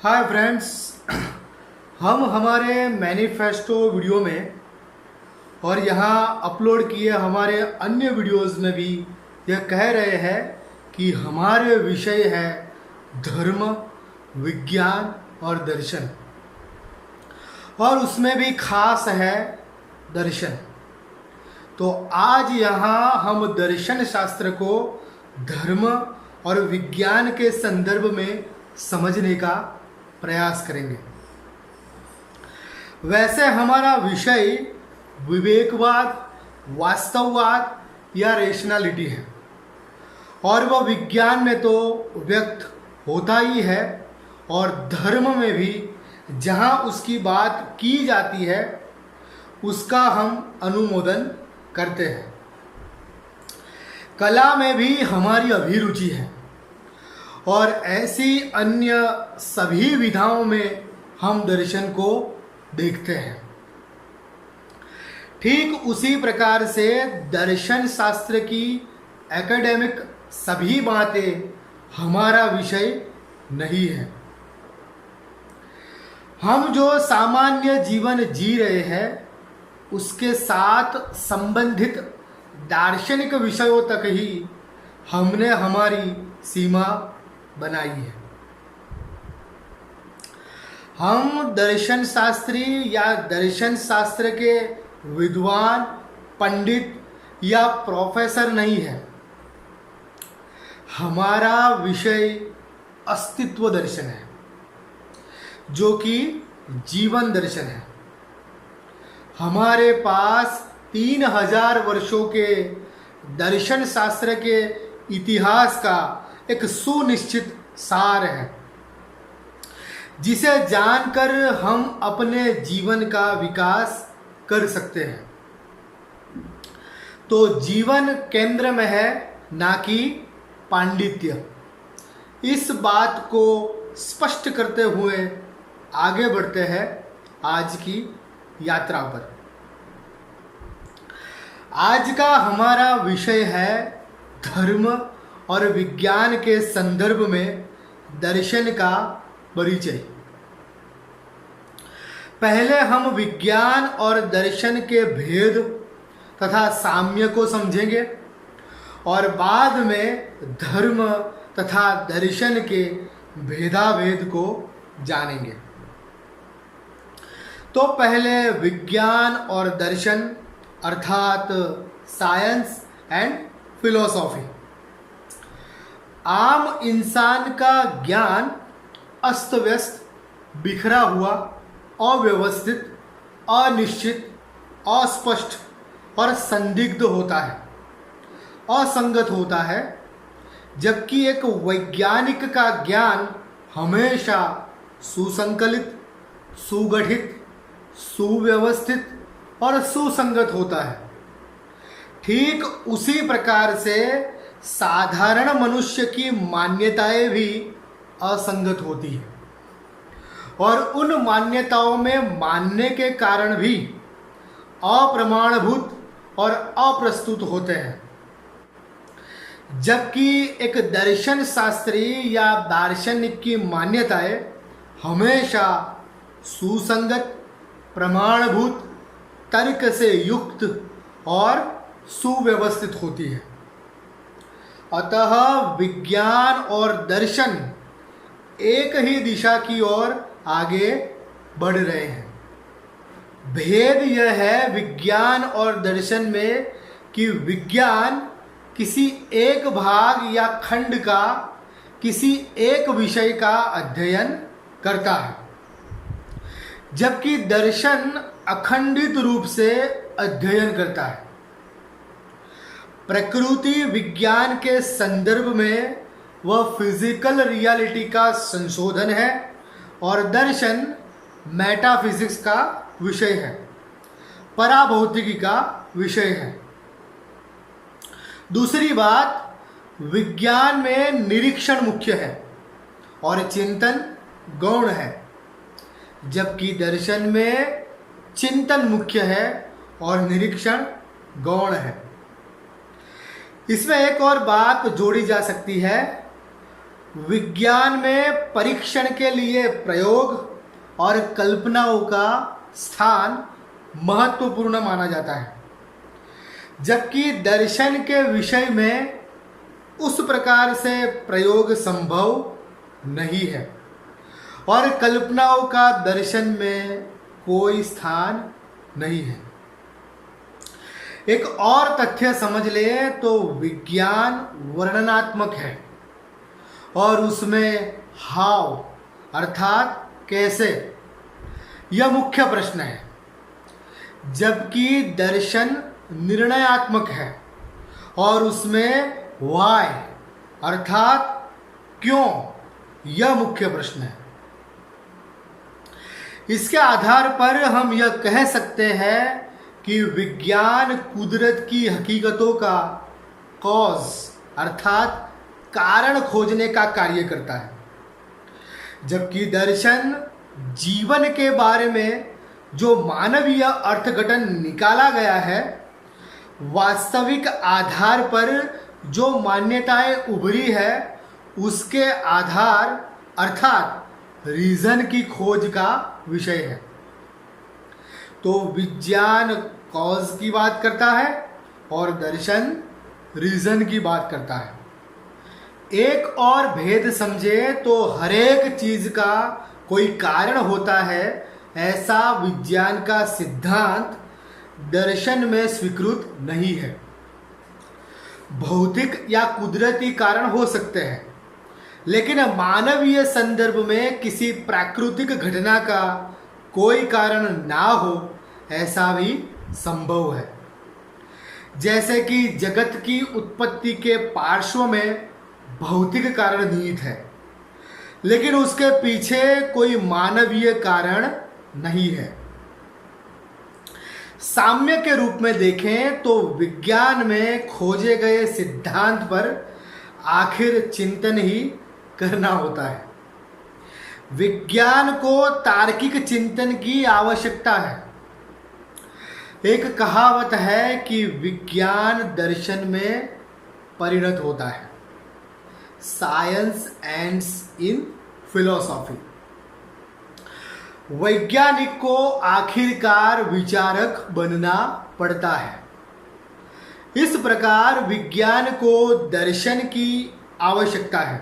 Hi friends, हम हमारे manifesto video में और यहाँ अपलोड किए हमारे अन्य वीडियोस में भी यह कह रहे हैं कि हमारे विषय है धर्म, विज्ञान और दर्शन, और उसमें भी खास है दर्शन। तो आज यहाँ हम दर्शन शास्त्र को धर्म और विज्ञान के संदर्भ में समझने का प्रयास करेंगे। वैसे हमारा विषय विवेकवाद, वास्तववाद या रेशनैलिटी है, और वह विज्ञान में तो व्यक्त होता ही है, और धर्म में भी जहाँ उसकी बात की जाती है उसका हम अनुमोदन करते हैं। कला में भी हमारी अभिरुचि है, और ऐसी अन्य सभी विधाओं में हम दर्शन को देखते हैं। ठीक उसी प्रकार से दर्शन शास्त्र की एकेडमिक सभी बातें हमारा विषय नहीं है। हम जो सामान्य जीवन जी रहे हैं उसके साथ संबंधित दार्शनिक विषयों तक ही हमने हमारी सीमा बनाई है। हम दर्शन शास्त्री या दर्शन शास्त्र के विद्वान, पंडित या प्रोफेसर नहीं है। हमारा विषय अस्तित्व दर्शन है, जो कि जीवन दर्शन है। हमारे पास 3000 वर्षों के दर्शन शास्त्र के इतिहास का एक सुनिश्चित सार है, जिसे जानकर हम अपने जीवन का विकास कर सकते हैं। तो जीवन केंद्र में है, ना कि पांडित्य। इस बात को स्पष्ट करते हुए आगे बढ़ते हैं आज की यात्रा पर। आज का हमारा विषय है धर्म और विज्ञान के संदर्भ में दर्शन का परिचय। पहले हम विज्ञान और दर्शन के भेद तथा साम्य को समझेंगे, और बाद में धर्म तथा दर्शन के भेदाभेद को जानेंगे। तो पहले विज्ञान और दर्शन, अर्थात साइंस एंड फिलोसॉफी। आम इंसान का ज्ञान अस्त व्यस्त, बिखरा हुआ, अव्यवस्थित, अनिश्चित, अस्पष्ट और संदिग्ध होता है, असंगत होता है, जबकि एक वैज्ञानिक का ज्ञान हमेशा सुसंकलित, सुगठित, सुव्यवस्थित और सुसंगत होता है। ठीक उसी प्रकार से साधारण मनुष्य की मान्यताएं भी असंगत होती हैं, और उन मान्यताओं में मानने के कारण भी अप्रमाणभूत और अप्रस्तुत होते हैं। जबकि एक दर्शन शास्त्री या दार्शनिक की मान्यताएं हमेशा सुसंगत, प्रमाणभूत, तर्क से युक्त और सुव्यवस्थित होती है। अतः विज्ञान और दर्शन एक ही दिशा की ओर आगे बढ़ रहे हैं। भेद यह है विज्ञान और दर्शन में कि विज्ञान किसी एक भाग या खंड का, किसी एक विषय का अध्ययन करता है, जबकि दर्शन अखंडित रूप से अध्ययन करता है। प्रकृति विज्ञान के संदर्भ में वह फिजिकल रियलिटी का संशोधन है, और दर्शन मेटाफिजिक्स का विषय है, पराभौतिकी का विषय है। दूसरी बात, विज्ञान में निरीक्षण मुख्य है और चिंतन गौण है, जबकि दर्शन में चिंतन मुख्य है और निरीक्षण गौण है। इसमें एक और बात जोड़ी जा सकती है विज्ञान में परीक्षण के लिए प्रयोग और कल्पनाओं का स्थान महत्वपूर्ण माना जाता है, जबकि दर्शन के विषय में उस प्रकार से प्रयोग संभव नहीं है और कल्पनाओं का दर्शन में कोई स्थान नहीं है। एक और तथ्य समझ ले तो विज्ञान वर्णनात्मक है और उसमें हाउ अर्थात कैसे यह मुख्य प्रश्न है, जबकि दर्शन निर्णयात्मक है और उसमें वाई अर्थात क्यों यह मुख्य प्रश्न है। इसके आधार पर हम यह कह सकते हैं कि विज्ञान कुदरत की हकीकतों का कॉज अर्थात कारण खोजने का कार्य करता है, जबकि दर्शन जीवन के बारे में जो मानवीय अर्थघटन निकाला गया है, वास्तविक आधार पर जो मान्यताएं उभरी है उसके आधार अर्थात रीजन की खोज का विषय है। तो विज्ञान कॉज की बात करता है और दर्शन रीजन की बात करता है। एक और भेद समझे तो हरेक चीज का कोई कारण होता है, ऐसा विज्ञान का सिद्धांत दर्शन में स्वीकृत नहीं है। भौतिक या कुदरती कारण हो सकते हैं, लेकिन मानवीय संदर्भ में किसी प्राकृतिक घटना का कोई कारण ना हो ऐसा भी संभव है। जैसे कि जगत की उत्पत्ति के पार्श्व में भौतिक कारण निहित है, लेकिन उसके पीछे कोई मानवीय कारण नहीं है। साम्य के रूप में देखें तो विज्ञान में खोजे गए सिद्धांत पर आखिर चिंतन ही करना होता है। विज्ञान को तार्किक चिंतन की आवश्यकता है। एक कहावत है कि विज्ञान दर्शन में परिणत होता है, साइंस एंड्स इन फिलोसॉफी। वैज्ञानिक को आखिरकार विचारक बनना पड़ता है। इस प्रकार विज्ञान को दर्शन की आवश्यकता है।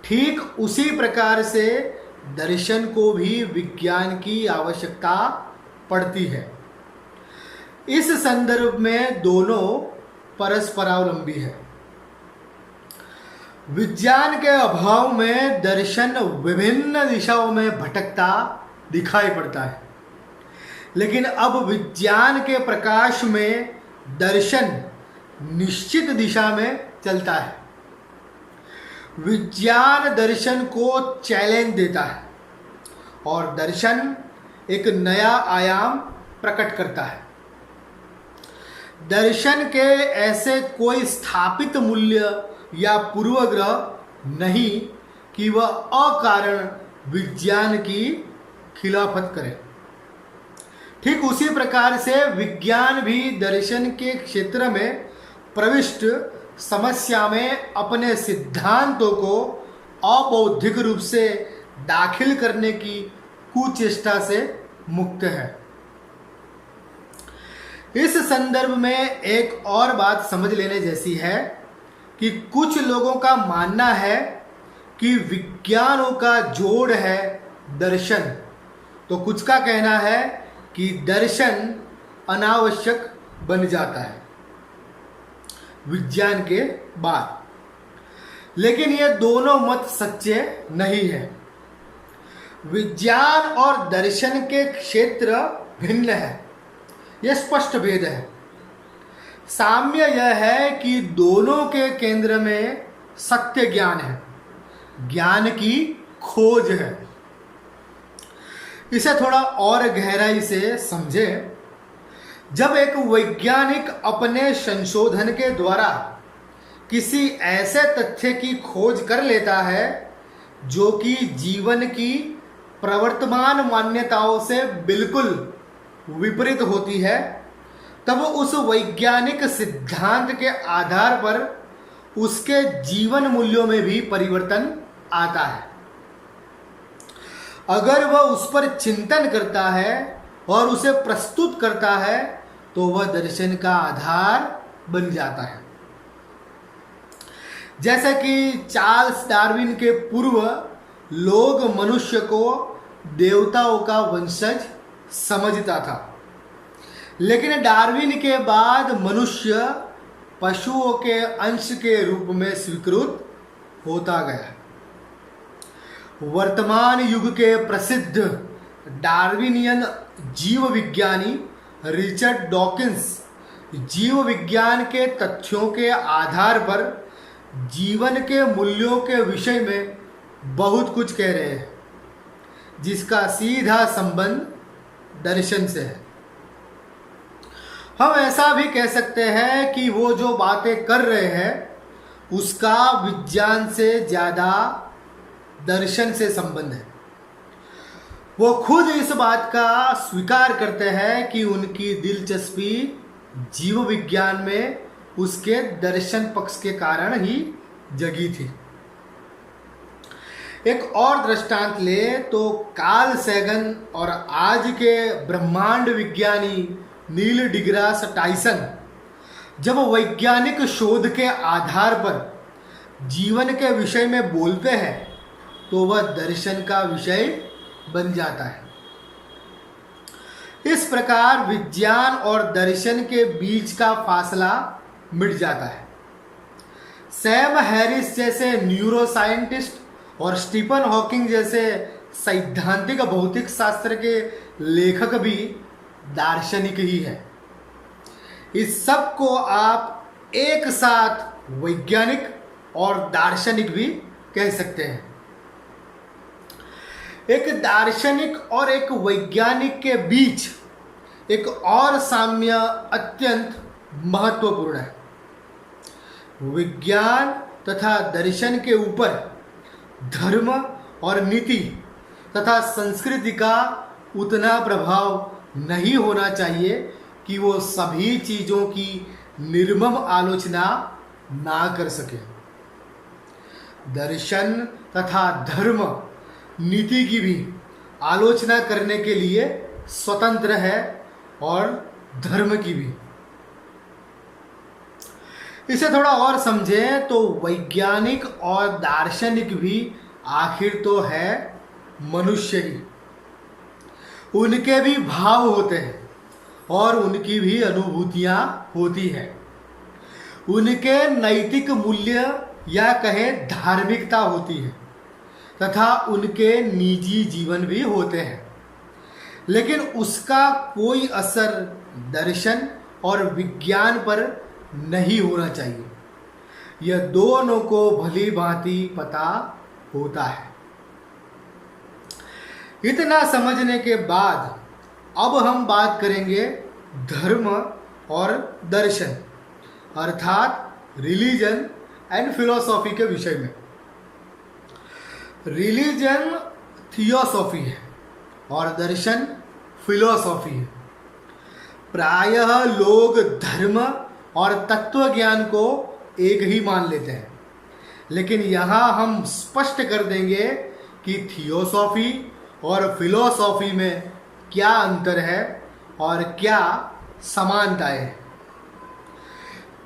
ठीक उसी प्रकार से दर्शन को भी विज्ञान की आवश्यकता पड़ती है। इस संदर्भ में दोनों परस्परावलंबी है। विज्ञान के अभाव में दर्शन विभिन्न दिशाओं में भटकता दिखाई पड़ता है, लेकिन अब विज्ञान के प्रकाश में दर्शन निश्चित दिशा में चलता है। विज्ञान दर्शन को चैलेंज देता है और दर्शन एक नया आयाम प्रकट करता है। दर्शन के ऐसे कोई स्थापित मूल्य या पूर्वग्रह नहीं कि वह अकारण विज्ञान की खिलाफत करे। ठीक उसी प्रकार से विज्ञान भी दर्शन के क्षेत्र में प्रविष्ट समस्या में अपने सिद्धांतों को अबौद्धिक रूप से दाखिल करने की कुचेष्टा से मुक्त है। इस संदर्भ में एक और बात समझ लेने जैसी है कि कुछ लोगों का मानना है कि विज्ञानों का जोड़ है दर्शन, तो कुछ का कहना है कि दर्शन अनावश्यक बन जाता है विज्ञान के बाद। लेकिन ये दोनों मत सच्चे नहीं है। विज्ञान और दर्शन के क्षेत्र भिन्न है, यह स्पष्ट भेद है। साम्य यह है कि दोनों के केंद्र में सत्य ज्ञान है, ज्ञान की खोज है। इसे थोड़ा और गहराई से समझे। जब एक वैज्ञानिक अपने संशोधन के द्वारा किसी ऐसे तथ्य की खोज कर लेता है जो कि जीवन की प्रवर्तमान मान्यताओं से बिल्कुल विपरीत होती है, तब उस वैज्ञानिक सिद्धांत के आधार पर उसके जीवन मूल्यों में भी परिवर्तन आता है। अगर वह उस पर चिंतन करता है और उसे प्रस्तुत करता है तो वह दर्शन का आधार बन जाता है। जैसे कि चार्ल्स डार्विन के पूर्व लोग मनुष्य को देवताओं का वंशज समझता था, लेकिन डार्विन के बाद मनुष्य पशुओं के अंश के रूप में स्वीकृत होता गया। वर्तमान युग के प्रसिद्ध डार्विनियन जीव विज्ञानी रिचर्ड डॉकिंस जीव विज्ञान के तथ्यों के आधार पर जीवन के मूल्यों के विषय में बहुत कुछ कह रहे हैं, जिसका सीधा संबंध दर्शन से है। हम ऐसा भी कह सकते हैं कि वो जो बातें कर रहे हैं उसका विज्ञान से ज़्यादा दर्शन से संबंध है। वो खुद इस बात का स्वीकार करते हैं कि उनकी दिलचस्पी जीव विज्ञान में उसके दर्शन पक्ष के कारण ही जगी थी। एक और दृष्टांत ले तो कार्ल सैगन और आज के ब्रह्मांड विज्ञानी नील डिग्रास टाइसन जब वैज्ञानिक शोध के आधार पर जीवन के विषय में बोलते हैं तो वह दर्शन का विषय बन जाता है। इस प्रकार विज्ञान और दर्शन के बीच का फासला मिट जाता है। सैम हैरिस जैसे न्यूरो साइंटिस्ट और स्टीफन हॉकिंग जैसे सैद्धांतिक भौतिक शास्त्र के लेखक भी दार्शनिक ही है। इस सब को आप एक साथ वैज्ञानिक और दार्शनिक भी कह सकते हैं। एक दार्शनिक और एक वैज्ञानिक के बीच एक और साम्य अत्यंत महत्वपूर्ण है। विज्ञान तथा दर्शन के ऊपर धर्म और नीति तथा संस्कृति का उतना प्रभाव नहीं होना चाहिए कि वो सभी चीज़ों की निर्मम आलोचना ना कर सके। दर्शन तथा धर्म नीति की भी आलोचना करने के लिए स्वतंत्र है और धर्म की भी। इसे थोड़ा और समझें तो वैज्ञानिक और दार्शनिक भी आखिर तो है मनुष्य ही। उनके भी भाव होते हैं और उनकी भी अनुभूतियां होती हैं। उनके नैतिक मूल्य या कहें धार्मिकता होती है तथा उनके निजी जीवन भी होते हैं, लेकिन उसका कोई असर दर्शन और विज्ञान पर नहीं होना चाहिए। यह दोनों को भली भांति पता होता है। इतना समझने के बाद अब हम बात करेंगे धर्म और दर्शन अर्थात रिलीजन एंड फिलॉसफी के विषय में। रिलीजन थियोसॉफी है और दर्शन फिलॉसफी है। प्रायः लोग धर्म और तत्व ज्ञान को एक ही मान लेते हैं, लेकिन यहाँ हम स्पष्ट कर देंगे कि थियोसॉफी और फिलॉसफी में क्या अंतर है और क्या समानताएं हैं।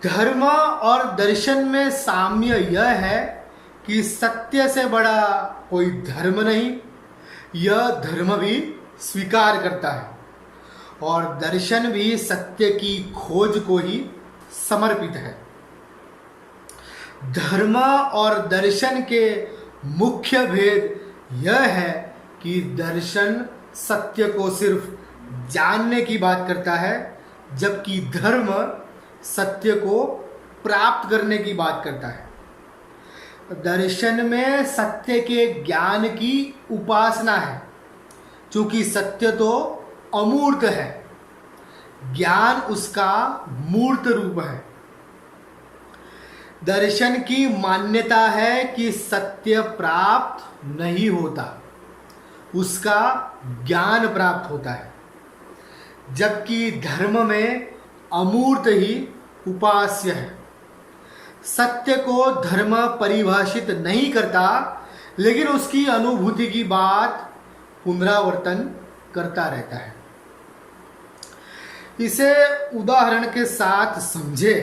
धर्म और दर्शन में साम्य यह है कि सत्य से बड़ा कोई धर्म नहीं, यह धर्म भी स्वीकार करता है और दर्शन भी सत्य की खोज को ही समर्पित है। धर्म और दर्शन के मुख्य भेद यह है कि दर्शन सत्य को सिर्फ जानने की बात करता है, जबकि धर्म सत्य को प्राप्त करने की बात करता है। दर्शन में सत्य के ज्ञान की उपासना है, क्योंकि सत्य तो अमूर्त है, ज्ञान उसका मूर्त रूप है। दर्शन की मान्यता है कि सत्य प्राप्त नहीं होता, उसका ज्ञान प्राप्त होता है, जबकि धर्म में अमूर्त ही उपास्य है। सत्य को धर्म परिभाषित नहीं करता, लेकिन उसकी अनुभूति की बात पुनरावर्तन करता रहता है। इसे उदाहरण के साथ समझे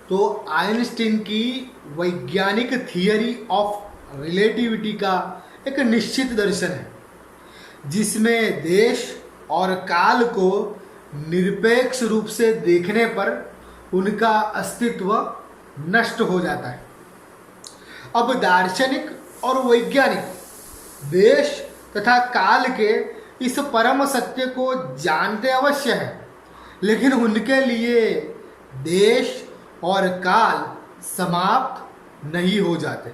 तो आइंस्टीन की वैज्ञानिक थियरी ऑफ रिलेटिविटी का एक निश्चित दर्शन है, जिसमें देश और काल को निरपेक्ष रूप से देखने पर उनका अस्तित्व नष्ट हो जाता है। अब दार्शनिक और वैज्ञानिक देश तथा काल के इस परम सत्य को जानते अवश्य है, लेकिन उनके लिए देश और काल समाप्त नहीं हो जाते।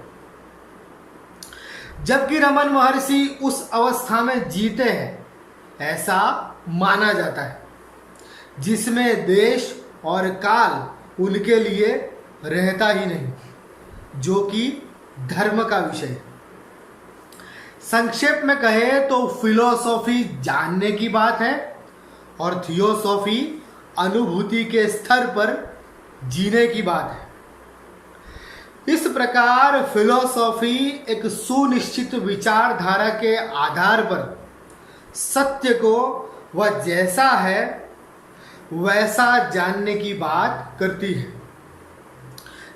जबकि रमन महर्षि उस अवस्था में जीते हैं, ऐसा माना जाता है, जिसमें देश और काल उनके लिए रहता ही नहीं, जो कि धर्म का विषय है। संक्षेप में कहे तो फिलोसॉफी जानने की बात है और थियोसॉफी अनुभूति के स्तर पर जीने की बात है। इस प्रकार फिलोसॉफी एक सुनिश्चित विचारधारा के आधार पर सत्य को वह जैसा है वैसा जानने की बात करती है,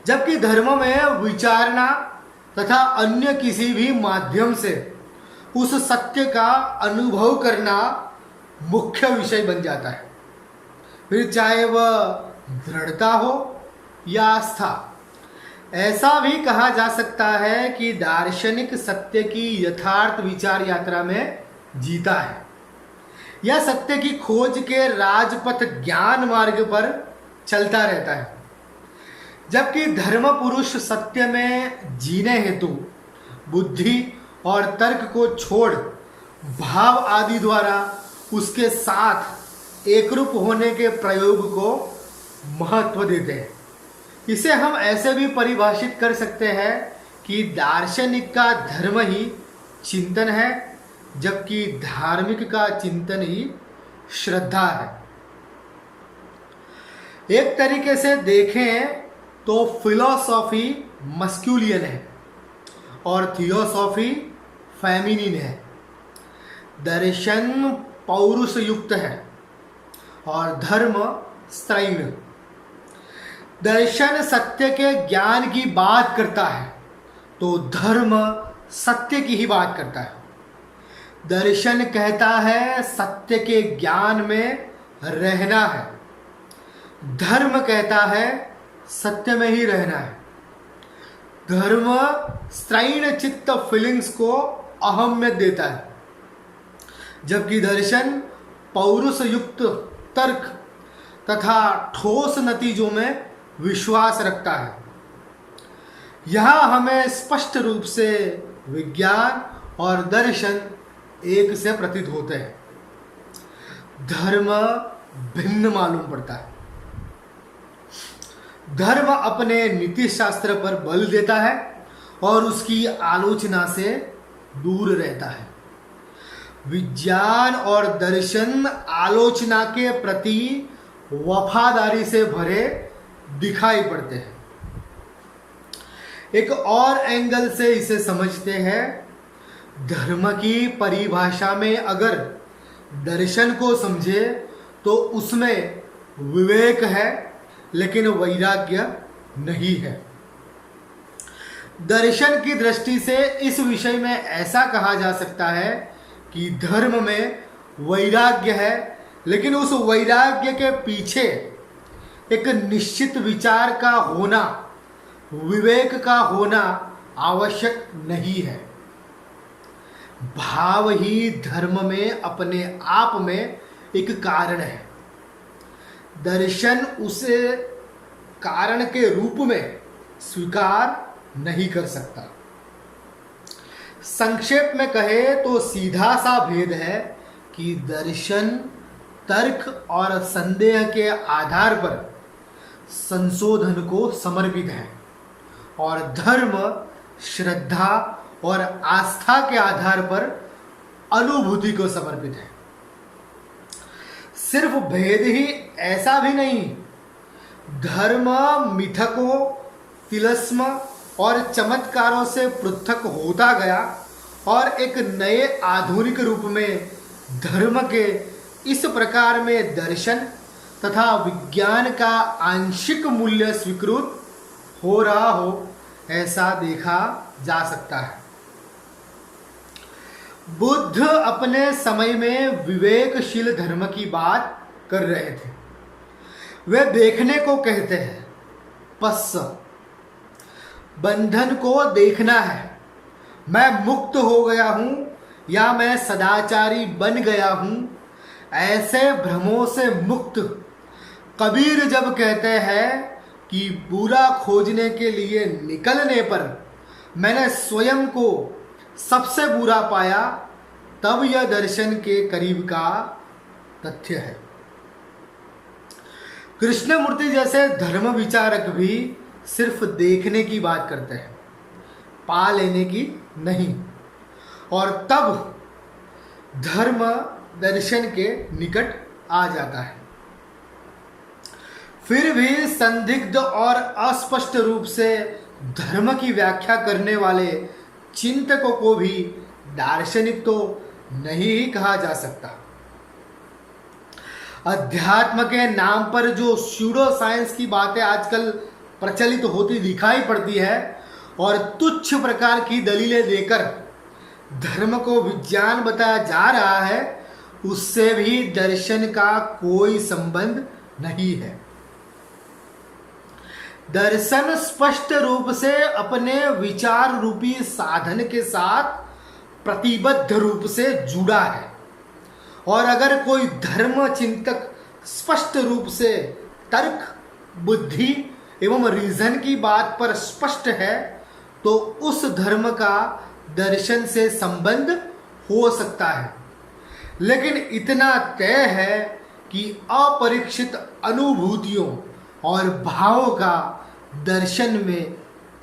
जबकि धर्म में विचारना तथा अन्य किसी भी माध्यम से उस सत्य का अनुभव करना मुख्य विषय बन जाता है, फिर चाहे वह दृढ़ता हो या आस्था। ऐसा भी कहा जा सकता है कि दार्शनिक सत्य की यथार्थ विचार यात्रा में जीता है, यह सत्य की खोज के राजपथ ज्ञान मार्ग पर चलता रहता है, जबकि धर्म पुरुष सत्य में जीने हेतु बुद्धि और तर्क को छोड़ भाव आदि द्वारा उसके साथ एकरूप होने के प्रयोग को महत्व देते हैं। इसे हम ऐसे भी परिभाषित कर सकते हैं कि दार्शनिक का धर्म ही चिंतन है, जबकि धार्मिक का चिंतन ही श्रद्धा है। एक तरीके से देखें तो फिलोसॉफी मस्कुलियन है और थियोसॉफी फेमिनिन है। दर्शन पौरुष युक्त है और धर्म स्त्रैण। दर्शन सत्य के ज्ञान की बात करता है तो धर्म सत्य की ही बात करता है। दर्शन कहता है सत्य के ज्ञान में रहना है, धर्म कहता है सत्य में ही रहना है। धर्म स्त्रैण चित्त फीलिंग्स को अहमियत देता है, जबकि दर्शन पौरुष युक्त तर्क तथा ठोस नतीजों में विश्वास रखता है। यहाँ हमें स्पष्ट रूप से विज्ञान और दर्शन एक से प्रतीत होते हैं। धर्म भिन्न मालूम पड़ता है। धर्म अपने नीति शास्त्र पर बल देता है और उसकी आलोचना से दूर रहता है। विज्ञान और दर्शन आलोचना के प्रति वफादारी से भरे दिखाई पड़ते हैं। एक और एंगल से इसे समझते हैं। धर्म की परिभाषा में अगर दर्शन को समझे तो उसमें विवेक है, लेकिन वैराग्य नहीं है। दर्शन की दृष्टि से इस विषय में ऐसा कहा जा सकता है कि धर्म में वैराग्य है, लेकिन उस वैराग्य के पीछे एक निश्चित विचार का होना, विवेक का होना आवश्यक नहीं है। भाव ही धर्म में अपने आप में एक कारण है। दर्शन उसे कारण के रूप में स्वीकार नहीं कर सकता। संक्षेप में कहे तो सीधा सा भेद है कि दर्शन तर्क और संदेह के आधार पर संशोधन को समर्पित है और धर्म श्रद्धा और आस्था के आधार पर अनुभूति को समर्पित है। सिर्फ भेद ही ऐसा भी नहीं, धर्म मिथकों, तिलस्म और चमत्कारों से पृथक होता गया और एक नए आधुनिक रूप में धर्म के इस प्रकार में दर्शन तथा विज्ञान का आंशिक मूल्य स्वीकृत हो रहा हो, ऐसा देखा जा सकता है। बुद्ध अपने समय में विवेकशील धर्म की बात कर रहे थे। वे देखने को कहते हैं, पस्स, बंधन को देखना है। मैं मुक्त हो गया हूं या मैं सदाचारी बन गया हूं, ऐसे भ्रमों से मुक्त। कबीर जब कहते हैं कि बुरा खोजने के लिए निकलने पर मैंने स्वयं को सबसे बुरा पाया, तब यह दर्शन के करीब का तथ्य है। कृष्णमूर्ति जैसे धर्म विचारक भी सिर्फ देखने की बात करते हैं, पा लेने की नहीं, और तब धर्म दर्शन के निकट आ जाता है। फिर भी संदिग्ध और अस्पष्ट रूप से धर्म की व्याख्या करने वाले चिंतकों को भी दार्शनिक तो नहीं ही कहा जा सकता। अध्यात्म के नाम पर जो स्यूडो साइंस की बातें आजकल प्रचलित होती दिखाई पड़ती है और तुच्छ प्रकार की दलीलें देकर धर्म को विज्ञान बताया जा रहा है, उससे भी दर्शन का कोई संबंध नहीं है। दर्शन स्पष्ट रूप से अपने विचार रूपी साधन के साथ प्रतिबद्ध रूप से जुड़ा है, और अगर कोई धर्म चिंतक स्पष्ट रूप से तर्क, बुद्धि एवं रीजन की बात पर स्पष्ट है, तो उस धर्म का दर्शन से संबंध हो सकता है। लेकिन इतना तय है कि अपरीक्षित अनुभूतियों और भावों का दर्शन में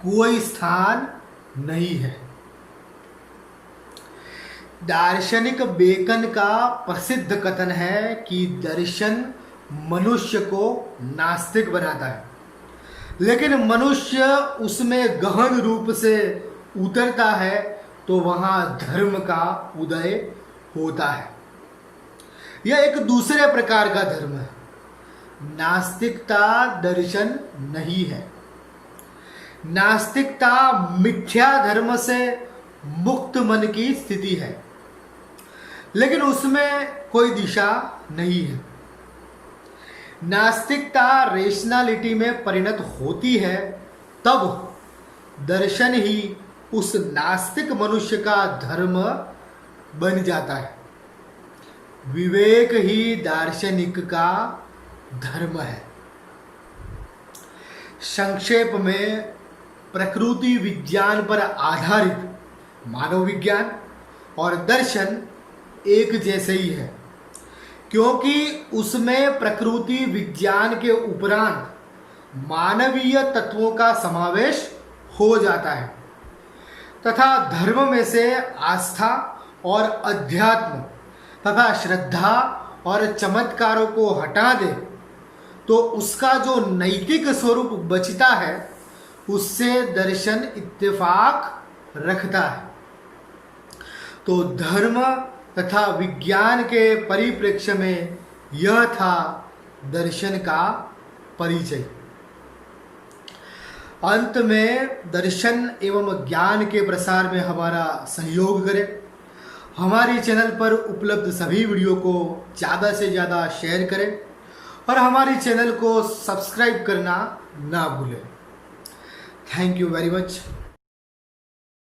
कोई स्थान नहीं है। दार्शनिक बेकन का प्रसिद्ध कथन है कि दर्शन मनुष्य को नास्तिक बनाता है, लेकिन मनुष्य उसमें गहन रूप से उतरता है तो वहाँ धर्म का उदय होता है। यह एक दूसरे प्रकार का धर्म है। नास्तिकता दर्शन नहीं है। नास्तिकता मिथ्या धर्म से मुक्त मन की स्थिति है, लेकिन उसमें कोई दिशा नहीं है। नास्तिकता रेशनैलिटी में परिणत होती है, तब दर्शन ही उस नास्तिक मनुष्य का धर्म बन जाता है। विवेक ही दार्शनिक का धर्म है। संक्षेप में, प्रकृति विज्ञान पर आधारित मानव विज्ञान और दर्शन एक जैसे ही है, क्योंकि उसमें प्रकृति विज्ञान के उपरांत मानवीय तत्वों का समावेश हो जाता है, तथा धर्म में से आस्था और अध्यात्म तथा श्रद्धा और चमत्कारों को हटा दे तो उसका जो नैतिक स्वरूप बचता है, उससे दर्शन इत्तेफाक रखता है। तो धर्म तथा विज्ञान के परिप्रेक्ष्य में यह था दर्शन का परिचय। अंत में, दर्शन एवं ज्ञान के प्रसार में हमारा सहयोग करें। हमारे चैनल पर उपलब्ध सभी वीडियो को ज़्यादा से ज़्यादा शेयर करें और हमारे चैनल को सब्सक्राइब करना ना भूलें। Thank you very much.